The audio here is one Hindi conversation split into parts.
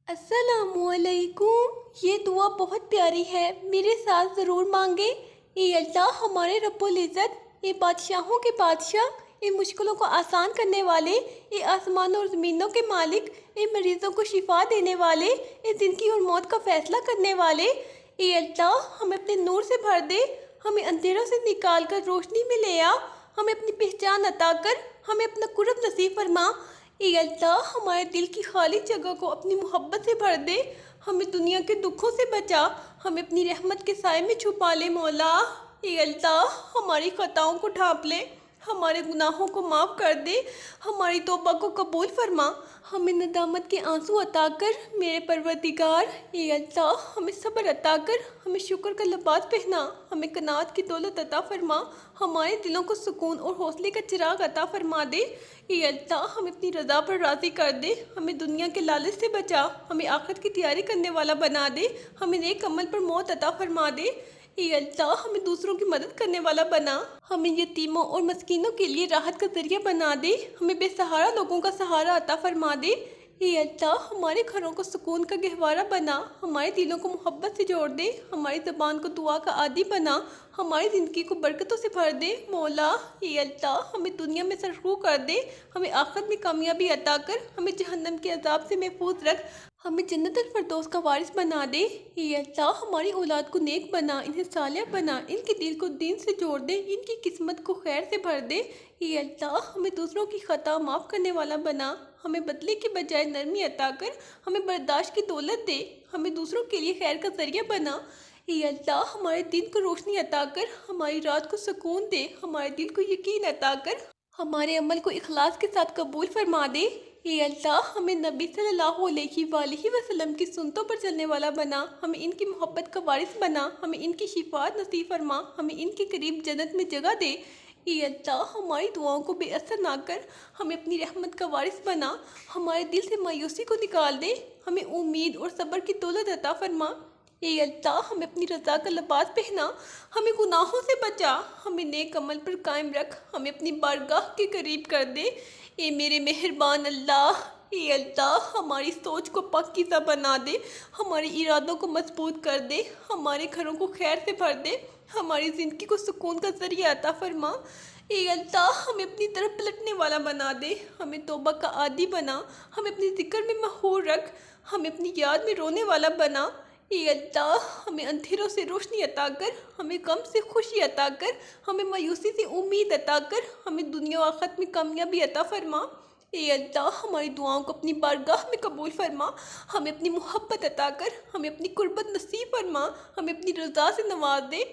अस्सलामुअलैकुम। ये दुआ बहुत प्यारी है, मेरे साथ ज़रूर मांगे। ए अल्लाह हमारे रब्बुल इज़्ज़त, ये बादशाहों के बादशाह, ये मुश्किलों को आसान करने वाले, ये आसमानों और ज़मीनों के मालिक, ये मरीज़ों को शिफा देने वाले, ये ज़िंदगी और मौत का फ़ैसला करने वाले। ए अल्लाह हमें अपने नूर से भर दे, हमें अंधेरों से निकाल कर रोशनी में ले आ, हमें अपनी पहचान अता कर, हमें अपना कुर्ब नसीब फरमा। ए अल्लाह हमारे दिल की खाली जगह को अपनी मोहब्बत से भर दे, हमें दुनिया के दुखों से बचा, हमें अपनी रहमत के साए में छुपा ले मौला। ए अल्लाह हमारी ख़ताओं को ढाँप ले, हमारे गुनाहों को माफ़ कर दे, हमारी तौबा को कबूल फरमा, हमें नदामत के आंसू अता कर मेरे परवरदिगार। ए अल्लाह हमें सब्र अता कर, हमें शुक्र का लिबास पहना, हमें कनात की दौलत अता फरमा, हमारे दिलों को सुकून और हौसले का चिराग अता फरमा दे। ए अल्लाह हमें अपनी रज़ा पर राज़ी कर दे, हमें दुनिया के लालच से बचा, हमें आखिरत की तैयारी करने वाला बना दे, हमें नेक अमल पर मौत अता फरमा दे। ए अल्लाह हमें दूसरों की मदद करने वाला बना, हमें यतीमों और मस्कीनों के लिए राहत का ज़रिया बना दे, हमें बेसहारा लोगों का सहारा अता फरमा दे। ए अल्लाह हमारे घरों को सुकून का गहवारा बना, हमारे दिलों को मोहब्बत से जोड़ दे, हमारी ज़बान को दुआ का आदी बना, हमारी ज़िंदगी को बरकतों से भर दे मौला। ए अल्लाह हमें दुनिया में सरखू कर दे, हमें आखिरत में कामयाबी अता कर, हमें जहन्नम के अजाब से महफूज रख, हमें जन्नतुल फिरदौस का वारिस बना दे। ए अल्लाह हमारी औलाद को नेक बना, इन्हें सालिया बना, इनके दिल को दीन से जोड़ दे, इनकी किस्मत को खैर से भर दे। ए अल्लाह हमें दूसरों की ख़ता माफ़ करने वाला बना, हमें बदले के बजाय नरमी अता कर, हमें बर्दाश्त की दौलत दे, हमें दूसरों के लिए खैर का ज़रिया बना। ए अल्लाह हमारे दिन को रोशनी अता कर, हमारी रात को सुकून दे, हमारे दिल को यकीन अता कर, हमारे अमल को इखलास के साथ कबूल फरमा दे। ए अल्लाह हमें नबी सल्लल्लाहु अलैहि वसल्लम की सुन्नतों पर चलने वाला बना, हमें इनकी मोहब्बत का वारिस बना, हमें इनकी शिफात नसीब फरमा, हमें इनके करीब जन्नत में जगह दे। ए अल्लाह हमारी दुआओं को बेअसर ना कर, हमें अपनी रहमत का वारिस बना, हमारे दिल से मायूसी को निकाल दे, हमें उम्मीद और सब्र की दौलत अता फरमा। ए अल्लाह हमें अपनी रज़ा का लिबास पहना, हमें गुनाहों से बचा, हमें नेक अमल पर कायम रख, हमें अपनी बारगाह के करीब कर दे। ए मेरे मेहरबान अल्लाह, ए अल्लाह हमारी सोच को पाकीज़ा बना दे, हमारे इरादों को मजबूत कर दे, हमारे घरों को खैर से भर दे, हमारी ज़िंदगी को सुकून का ज़रिया अता फरमा। ए अल्लाह हमें अपनी तरफ पलटने वाला बना दे, हमें तौबा का आदी बना, हमें अपनी ज़िक्र में मशहूर रख, हमें अपनी याद में रोने वाला बना। ए अल्लाह हमें अंधेरों से रोशनी अता कर, हमें गम से खुशी अता कर, हमें मायूसी से उम्मीद अता कर, हमें दुनिया और आखिरत में कामयाबी अता फरमा। ए अल्लाह हमारी दुआओं को अपनी बारगाह में कबूल फरमा, हमें अपनी मोहब्बत अता कर, हमें अपनी कुर्बत नसीब फरमा, हमें अपनी रज़ा से नवाज दे।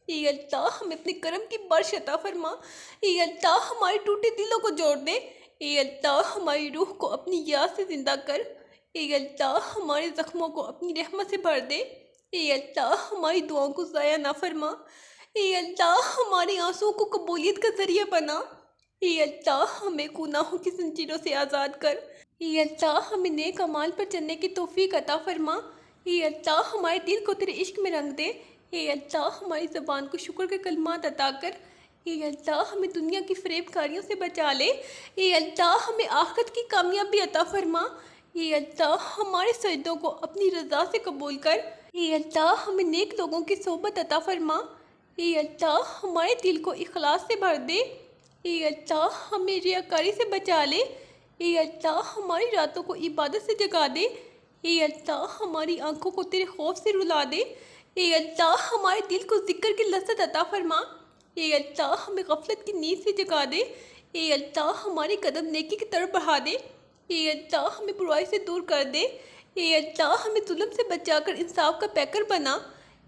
ए अल्लाह हमें अपने करम की बारिश अता फरमा। ए अल्लाह हमारे टूटे दिलों को जोड़ दे। ए अल्लाह हमारी रूह को अपनी याद से ज़िंदा कर। ए अल्लाह हमारे ज़ख्मों को अपनी रहमत से भर दे। ए अल्लाह हमारी दुआओं को ज़ाया ना फरमा। ए अल्लाह हमारे आंसुओं को कबूलियत का ज़रिया बना। ए अल्लाह हमें गुनाहों की जंजीरों से आज़ाद कर। ए अल्लाह हमें नेक अमाल पर चलने की तौफीक अता फरमा। ए अल्लाह हमारे दिल को तेरे इश्क में रंग दे। ए अल्लाह हमारी ज़बान को शुक्र के कलमात अता कर। ए अल्लाह हमें दुनिया की फ़रेबकारियों से बचा ले। ए अल्लाह हमें आखिरत की कामयाबी अता फरमा। ए अल्लाह हमारे सजदों को अपनी रज़ा से कबूल कर। ए अल्लाह हमें नेक लोगों की सोबत अता फरमा। ए अल्लाह हमारे दिल को इखलास से भर दे। ए अल्लाह हमें रियाकारी से बचा ले। ए अल्लाह हमारी रातों को इबादत से जगा दे। ए अल्लाह हमारी आंखों को तेरे खौफ से रुला दे। ए अल्लाह हमारे दिल को जिक्र की लज़्ज़त अता फरमा। ए अल्लाह हमें गफलत की नींद से जगा दे। ए अल्लाह हमारे कदम नेकी की तरफ बढ़ा दे। ए अल्लाह हमें बुराई से दूर कर दे। ए अल्लाह हमें जुल्म से बचाकर इंसाफ का पैकर बना।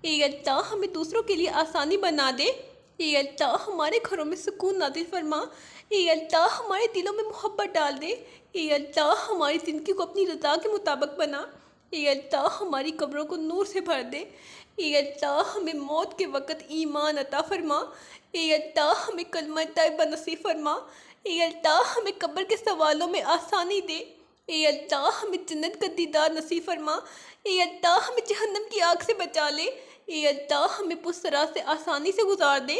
ए अल्लाह हमें दूसरों के लिए आसानी बना दे। ए अल्लाह हमारे घरों में सुकून नाज़िल फरमा। ए अल्लाह हमारे दिलों में मोहब्बत डाल दे। ए अल्लाह हमारी ज़िंदगी को अपनी रज़ा के मुताबिक बना। ए अल्लाह हमारी कब्रों को नूर से भर दे। ए अल्लाह हमें मौत के वक़्त ईमान अता फरमा। ए अल्लाह हमें कलमा तैयबा नसीब फरमा। ए अल्लाह हमें कब्र के सवालों में आसानी दे। ए अल्लाह हमें जन्नत का दीदार नसीब फरमा। ए अल्लाह हमें जहन्नम की आग से बचा ले। ए अल्लाह हमें पुसरा से आसानी से गुजार दे।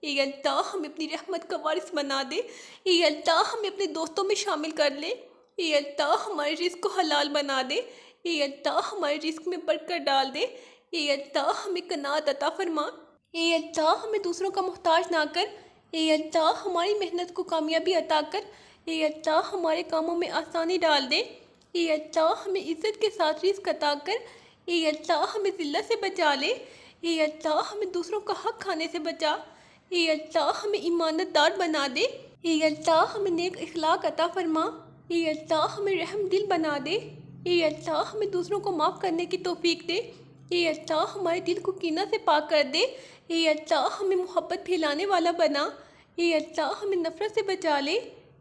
ए अल्लाह हमें अपनी रहमत का वारिस बना दे। ए अल्लाह हमें अपने दोस्तों में शामिल कर ले। ए अल्लाह हमारे रिज़्क़ को हलाल बना दे। ए अल्लाह हमारे रिस्क में बरकत डाल दे। ए अल्लाह हमें कनात अता फरमा। ए अल्लाह हमें दूसरों का मोहताज ना कर। ए अल्लाह हमारी मेहनत को कामयाबी अता कर। ए अल्लाह हमारे कामों में आसानी डाल दे। ए अल्लाह हमें इज़्ज़त के साथ रिस्क अता कर। ए अल्लाह हमें ज़िल्लत से बचा ले। ए अल्लाह हमें दूसरों का हक खाने से बचा। ए अल्लाह हमें ईमानदार बना दे। ए अल्लाह हमें नेक इखलाक अता फरमा। ए अल्लाह हमें रहम दिल बना दे। ए अल्लाह हमें दूसरों को माफ़ करने की तौफीक दे। ए अल्लाह हमारे दिल को कीना से पाक कर दे। ए अल्लाह हमें मोहब्बत फैलाने वाला बना। ए अल्लाह हमें नफ़रत से बचा ले।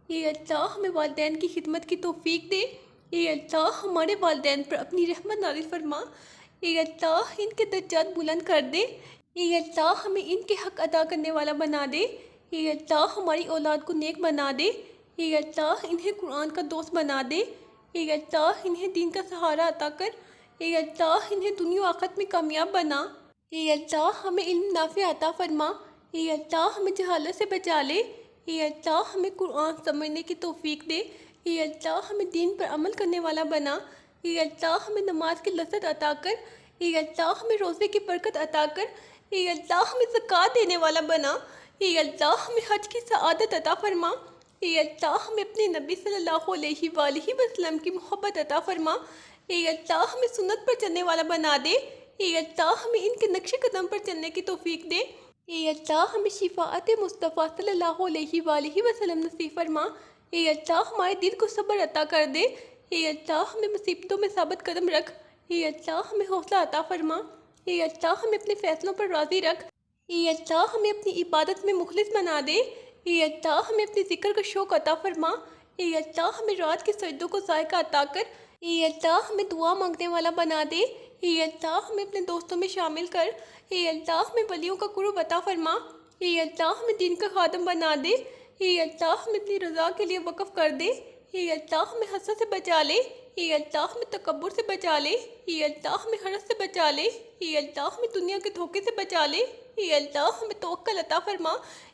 ए अल्लाह हमें वालिदैन की खिदमत की तौफीक दे। ए अल्लाह हमारे वालिदैन पर अपनी रहमत नाज़िल फरमा। ए अल्लाह इनके दर्जात बुलंद कर दे। ए अल्लाह हमें इनके हक़ अदा करने वाला बना दे। ए अल्लाह हमारी औलाद को नेक बना दे। ए अल्लाह इन्हें कुरान का दोस्त बना दे। ए अल्लाह इन्हें दीन का सहारा अता कर। ए अल्लाह इन्हें दुनिया आखिरत में कामयाब बना। ए अल्लाह हमें इल्म नाफ़िअ अता फरमा। ए अल्लाह हमें जहालत से बचा ले। ए अल्लाह हमें कुरान समझने की तौफीक दे। ए अल्लाह हमें दीन पर अमल करने वाला बना। ए अल्लाह हमें नमाज की लज़्ज़त अता कर। ए अल्लाह हमें रोज़े की बरकत अता कर। ए अल्लाह हमें ज़कात देने वाला बना। ए अल्लाह हमें हज की सआदत अता फरमा। ए अल्लाह हमें अपने नबी सल्लल्लाहु अलैहि वसल्लम की मोहब्बत अता फरमा। ए अल्लाह हमें सुन्नत पर चलने वाला बना दे। ए अल्लाह हमें इनके नक्शे कदम पर चलने की तौफीक दे। ए अल्लाह हमें शिफाअत मुस्तफ़ा सल्लल्लाहु अलैहि वसल्लम नसीब फरमा। ए अल्लाह हमारे दिल को सब्र अता कर दे। ए अल्लाह हमें मुसीबतों में साबित कदम रख। ए अल्लाह हमें हौसला अता फरमा। ए अल्लाह हमें अपने फ़ैसलों पर राज़ी रख। ए अल्लाह हमें अपनी इबादत में मुखलिस बना दे। ए अल्लाह हमें अपने ज़िक्र का शौक़ अता फरमा। ए अल्लाह हमें रात के सजदों को ज़ायका अता कर। ए अल्लाह हमें दुआ मांगने वाला बना दे। ए अल्लाह हमें अपने दोस्तों में शामिल कर। ए अल्लाह हमें वलियों का कुर्ब अता फरमा। ए अल्लाह हमें दीन का खादम बना दे। ए अल्लाह हमें अपनी रज़ा के लिए वक़्फ़ कर दे। ए अल्लाह हमें हसद से बचा ले। ए अल्लाह हमें तकब्बुर से बचा ले। ए अल्लाह हमें हरस से बचा ले। ए अल्लाह हमें दुनिया के धोखे से बचा ले। ए अल्लाह हमें तवक्कुल अता फरमा।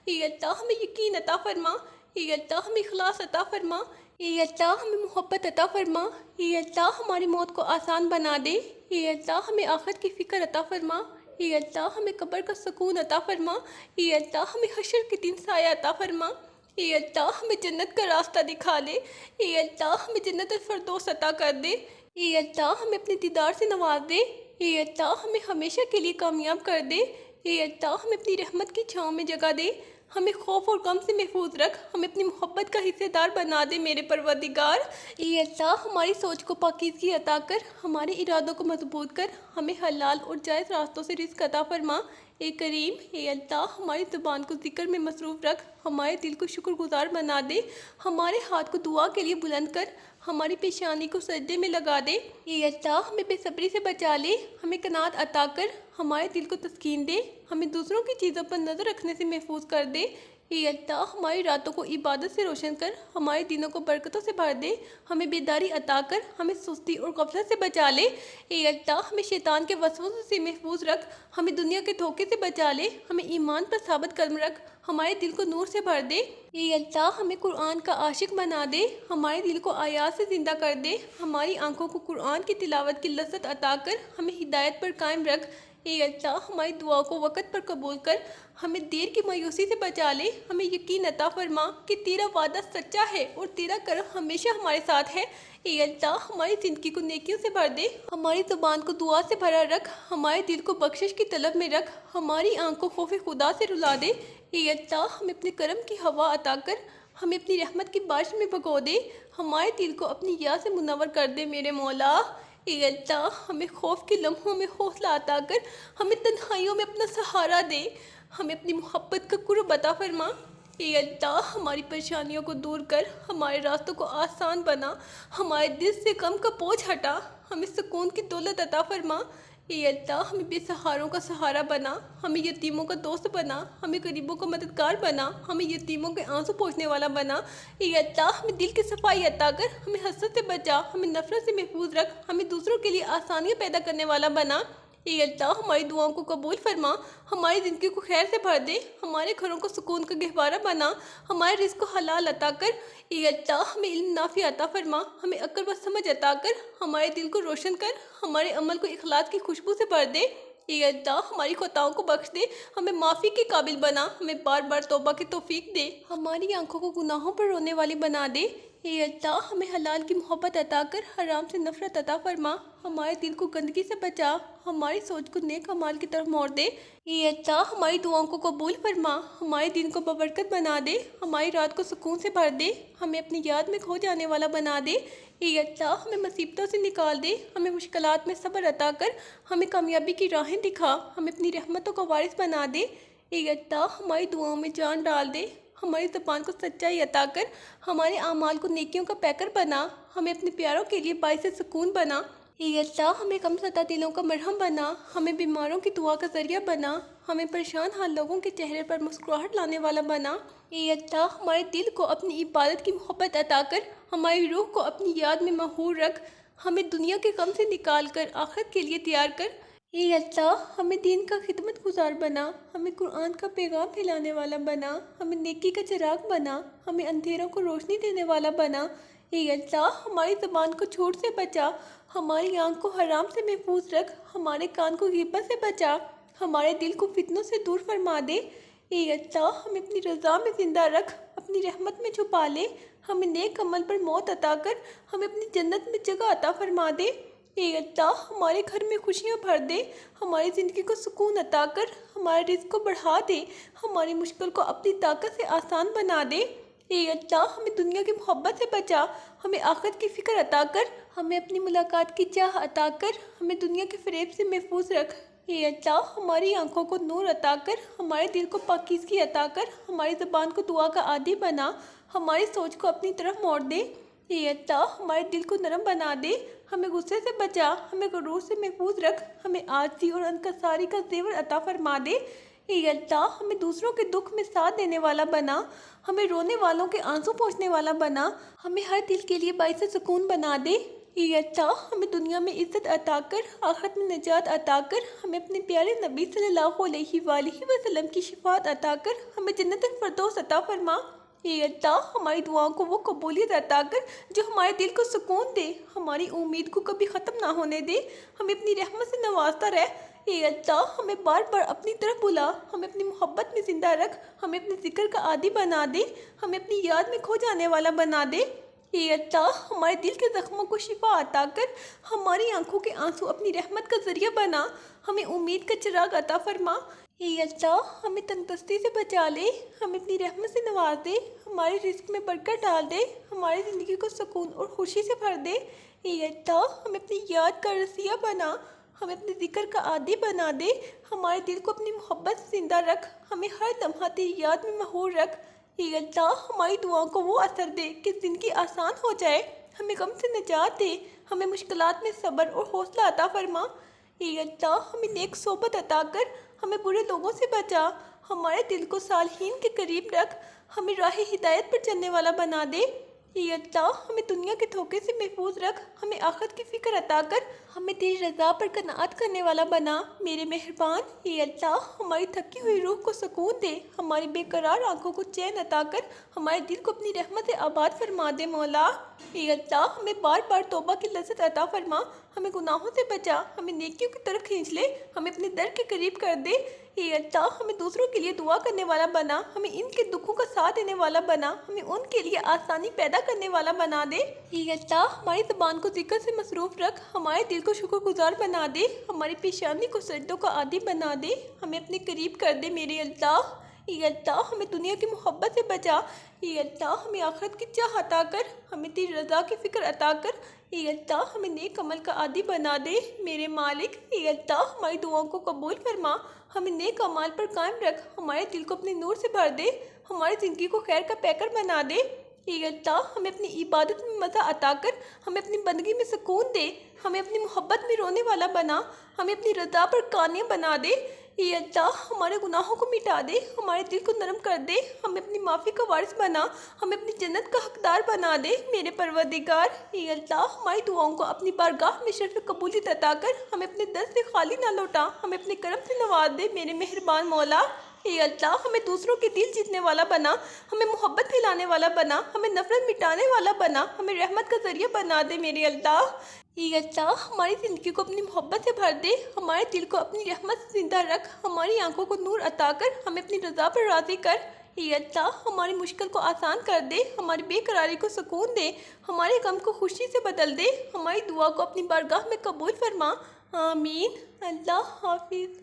ए अल्लाह हमें यकीन अता फरमा। ए अल्लाह हमें इखलास अता फरमा। ए अल्लाह हमें मोहब्बत अता फरमा। ए अल्लाह हमारी मौत को आसान बना दे। ए अल्लाह हमें आखिरत की फ़िक्र अता फरमा। ए अल्लाह हमें कब्र का सुकून अता फरमा। ए अल्लाह हमें हशर के दिन साया अता फरमा। ए अल्लाह हमें जन्नत का रास्ता दिखा दे। ए अल्लाह हमें जन्नत फ़िरदौस अता कर दे। ए अल्लाह हमें अपने दीदार से नवाज दे। ए अल्लाह हमें हमेशा के लिए कामयाब कर दे। ए अल्लाह हमें अपनी रहमत की छाँव में जगह दे। हमें खौफ और गम से महफूज रख। हमें अपनी मोहब्बत का हिस्सेदार बना दे मेरे परवरदिगार। ए अल्लाह हमारी सोच को पाकीज़गी अता कर। हमारे इरादों को मजबूत कर। हमें हलाल और जायज़ रास्तों से रिज़्क़ अता फरमा। ए करीम, ए अल्लाह हमारी ज़ुबान को ज़िक्र में मसरूफ़ रख। हमारे दिल को शुक्रगुज़ार बना दे। हमारे हाथ को दुआ के लिए बुलंद कर। हमारी पेशानी को सजदे में लगा दे। ए अल्लाह हमें बेसब्री से बचा ले। हमें कनात अता कर। हमारे दिल को तस्कीन दे। हमें दूसरों की चीज़ों पर नज़र रखने से महफूज कर दे। ए अल्लाह हमारी रातों को इबादत से रोशन कर। हमारे दिनों को बरकतों से भर दे। हमें बेदारी अता कर। हमें सुस्ती और गफलत से बचा ले। ए अल्लाह हमें शैतान के वसवसों से महफूज रख। हमें दुनिया के धोखे से बचा ले। हमें ईमान पर साबित कदम रख। हमारे दिल को नूर से भर दे। ए अल्लाह हमें कुरान का आशिक बना दे। हमारे दिल को आयात से ज़िंदा कर दे। हमारी आंखों को कुरान की तिलावत की लज़्ज़त अता कर। हमें हिदायत पर कायम रख। ए अल्लाह हमारी दुआओं को वक़्त पर कबूल कर। हमें देर की मायूसी से बचा ले। हमें यकीन अता फरमा कि तेरा वादा सच्चा है और तेरा करम हमेशा हमारे साथ है। ए अल्लाह हमारी ज़िंदगी को नेकियों से भर दे। हमारी ज़ुबान को दुआ से भरा रख। हमारे दिल को बख्शिश की तलब में रख। हमारी आँख को खौफ खुदा से रुला दे। ए अल्लाह हमें अपने करम की हवा अता कर। हमें अपनी रहमत की बारिश में भगो दे। हमारे दिल को अपनी याद से मुनव्वर कर दे मेरे मौला। ए अल्लाह हमें खौफ के लम्हों में हौसला अता कर। हमें तन्हाइयों में अपना सहारा दे। हमें अपनी मोहब्बत का कुर्ब अता फरमा। ए अल्लाह हमारी परेशानियों को दूर कर। हमारे रास्तों को आसान बना। हमारे दिल से गम का बोझ हटा। हमें सुकून की दौलत अता फरमा। ए अल्लाह हमें बेसहारों का सहारा बना। हमें यतीमों का दोस्त बना। हमें गरीबों का मददगार बना। हमें यतीमों के आंसू पोंछने वाला बना। ए अल्लाह हमें दिल की सफाई अता कर। हमें हसद से बचा। हमें नफरत से महफूज रख। हमें दूसरों के लिए आसानियाँ पैदा करने वाला बना। ए अल्लाह हमारी दुआओं को कबूल फरमा, हमारी ज़िंदगी को खैर से भर दे, हमारे घरों को सुकून का गहवारा बना, हमारे रिज़्क़ को हलाल अता कर। ए अल्लाह हमें इल्म नाफ़ी अता फरमा, हमें अक्ल व समझ अता कर, हमारे दिल को रोशन कर, हमारे अमल को इखलास की खुशबू से भर दे। ए अल्लाह हमारी खताओं को बख्श दे, हमें माफ़ी के काबिल बना, हमें बार बार तौबा की तौफीक दे, हमारी आंखों को गुनाहों पर रोने वाली बना दे। ए अल्लाह हमें हलाल की मोहब्बत अता कर, हराम से नफरत अता फरमा, हमारे दिल को गंदगी से बचा, हमारी सोच को नेक अमाल की तरफ मोड़ दे। ए अल्लाह हमारी दुआओं को कबूल फरमा, हमारे दिन को बबरकत बना दे, हमारी रात को सुकून से भर दे, हमें अपनी याद में खो जाने वाला बना दे। ए अल्लाह हमें मुसीबतों से निकाल दे, हमें मुश्किलात में सब्र अता कर, हमें कामयाबी की राहें दिखा, हमें अपनी रहमतों का वारिस बना दे। ए अल्लाह हमारी दुआओं में जान डाल दे, हमारी ज़बान को सच्चाई अता कर, हमारे आमाल को नेकियों का पैकर बना, हमें अपने प्यारों के लिए बाइस सुकून बना। ए अल्लाह हमें गमज़दा दिलों का मरहम बना, हमें बीमारों की दुआ का ज़रिया बना, हमें परेशान हाल लोगों के चेहरे पर मुस्कुराहट लाने वाला बना। ए अल्लाह हमारे दिल को अपनी इबादत की मोहब्बत अता कर, हमारी रूह को अपनी याद में महूर रख, हमें दुनिया के गम से निकाल कर आखिरत के लिए तैयार कर। ए अल्लाह हमें दीन का खिदमत गुजार बना, हमें कुरान का पैगाम फैलाने वाला बना, हमें नेकी का चिराग बना, हमें अंधेरों को रोशनी देने वाला बना। ए अल्लाह हमारी ज़बान को झूठ से बचा, हमारी आँख को हराम से महफूज रख, हमारे कान को ग़ीबत से बचा, हमारे दिल को फितनों से दूर फरमा दे। ए अल्लाह हमें अपनी रज़ा में ज़िंदा रख, अपनी रहमत में छुपा ले, हमें नेक अमल पर मौत अता कर, हमें अपनी जन्नत में जगह अता फरमा दे। ए अल्लाह हमारे घर में खुशियाँ भर दे, हमारी ज़िंदगी को सुकून अता कर, हमारे रिज़्क़ को बढ़ा दे, हमारी मुश्किल को अपनी ताकत से आसान बना दे। ए अल्लाह हमें दुनिया की मोहब्बत से बचा, हमें आखिरत की फ़िक्र अता कर, हमें अपनी मुलाकात की चाह अता कर, हमें दुनिया के फ़रेब से महफूज रख। ए अल्लाह हमारी आंखों को नूर अता कर, हमारे दिल को पाकीज़गी अता कर, हमारी ज़बान को दुआ का आदी बना, हमारी सोच को अपनी तरफ मोड़ दे। ए अल्लाह हमारे दिल को नरम बना दे, हमें गुस्से से बचा, हमें गुरूर से महफूज रख, हमें आजी और अनकसारी का ज़ेवर अता फरमा दे। ए अल्लाह हमें दूसरों के दुख में साथ देने वाला बना, हमें रोने वालों के आंसू पोंछने वाला बना, हमें हर दिल के लिए बाइस सुकून बना दे। ए अल्लाह हमें दुनिया में इज़्ज़त अता कर, आखिरत में निजात अता कर, हमें अपने प्यारे नबी सल्लल्लाहु अलैहि वसल्लम की शिफात अता कर, हमें जन्नतुल फिरदौस अता फरमा। ए अल्लाह हमारी दुआओं को वो कबूलियत अता कर जो हमारे दिल को सुकून दे, हमारी उम्मीद को कभी ख़त्म ना होने दे, हमें अपनी रहमत से नवाजता रह। ए अल्लाह हमें बार बार अपनी तरफ बुला, हमें अपनी मोहब्बत में ज़िंदा रख, हमें अपने ज़िक्र का आदी बना दे, हमें अपनी याद में खो जाने वाला बना दे। ए अल्लाह हमारे दिल के ज़ख्मों को शिफा अता कर, हमारी आंखों के आंसू अपनी रहमत का ज़रिया बना, हमें उम्मीद का चिराग अता फरमा। ए अल्लाह हमें तंदुरुस्ती से बचा ले, हमें अपनी रहमत से नवाज दे, हमारे रिज़्क़ में बरकत डाल दे, हमारी ज़िंदगी को सुकून और खुशी से भर दे। ए अल्लाह हमें अपनी याद का रसिया बना, हमें अपने ज़िक्र का आदी बना दे, हमारे दिल को अपनी मोहब्बत से ज़िंदा रख, हमें हर लम्हा तेरी याद में महूर रख। ए अल्लाह हमारी दुआओं को वो असर दे कि ज़िंदगी आसान हो जाए, हमें गम से निजात दे, हमें मुश्किलात में सब्र और हौसला अता फरमा। ए अल्लाह हमें नेक सोबत अता कर, हमें बुरे लोगों से बचा, हमारे दिल को सालहीन के करीब रख, हमें राह हिदायत पर चलने वाला बना दे। ए अल्लाह हमें दुनिया के धोखे से महफूज रख, हमें आखिरत की फ़िक्र अता कर, हमें तेरी रज़ा पर कनाअत करने वाला बना मेरे मेहरबान। ए अल्लाह हमारी थकी हुई रूह को सुकून दे, हमारी बेकरार आंखों को चैन अता कर, हमारे दिल को अपनी रहमत से आबाद फरमा दे मौला। ए अल्लाह हमें बार बार तौबा की लज़्ज़त अता फरमा, हमें गुनाहों से बचा, हमें नेकियों की तरफ खींच ले, हमें अपने दर के करीब कर दे। ए अल्लाह हमें दूसरों के लिए दुआ करने वाला बना, हमें इनके दुखों का साथ देने वाला बना, हमें उनके लिए आसानी पैदा करने वाला बना दे। ए अल्लाह हमारी ज़बान को ज़िक्र से मसरूफ़ रख, हमारे दिल को शुक्रगुजार बना दे, हमारी पेशानी को सजदों का आदी बना दे, हमें अपने करीब कर दे मेरे अल्लाह। ए अल्लाह हमें दुनिया की मोहब्बत से बचा, ए अल्लाह हमें आखिरत की चाह अता कर, हमें तेरी रज़ा की फ़िक्र अता कर। ए अल्लाह हमें नेक अमल का आदी बना दे मेरे मालिक। ए अल्लाह हमारी दुआओं को कबूल फरमा, हमें नेक अमाल पर कायम रख, हमारे दिल को अपने नूर से भर दे, हमारी ज़िंदगी को खैर का पैकर बना दे। ए अल्लाह हमें अपनी इबादत में मज़ा अता कर, हमें अपनी बंदगी में सुकून दे, हमें अपनी मोहब्बत में रोने वाला बना, हमें अपनी रज़ा पर कानिया बना दे। ये अल्लाह हमारे गुनाहों को मिटा दे, हमारे दिल को नरम कर दे, हमें अपनी माफ़ी का वारिस बना, हमें अपनी जन्नत का हकदार बना दे मेरे परवरदिगार। ये अल्लाह हमारी दुआओं को अपनी बारगाह में शर्फ कबूलियत अता कर, हमें अपने दर से खाली ना लौटा, हमें अपने करम से नवाज दे मेरे मेहरबान मौला। ये अल्लाह हमें दूसरों के दिल जीतने वाला बना, हमें मोहब्बत फैलाने वाला बना, हमें नफरत मिटाने वाला बना, हमें रहमत का जरिया बना दे मेरे अल्लाह। ये अल्लाह हमारी ज़िंदगी को अपनी मोहब्बत से भर दे, हमारे दिल को अपनी रहमत से जिंदा रख, हमारी आंखों को नूर अता कर, हमें अपनी रज़ा पर राज़ी कर। ये अल्लाह हमारी मुश्किल को आसान कर दे, हमारी बेकरारी को सुकून दे, हमारे गम को खुशी से बदल दे, हमारी दुआ को अपनी बारगाह में कबूल फरमा। आमीन। अल्लाह हाफिज़।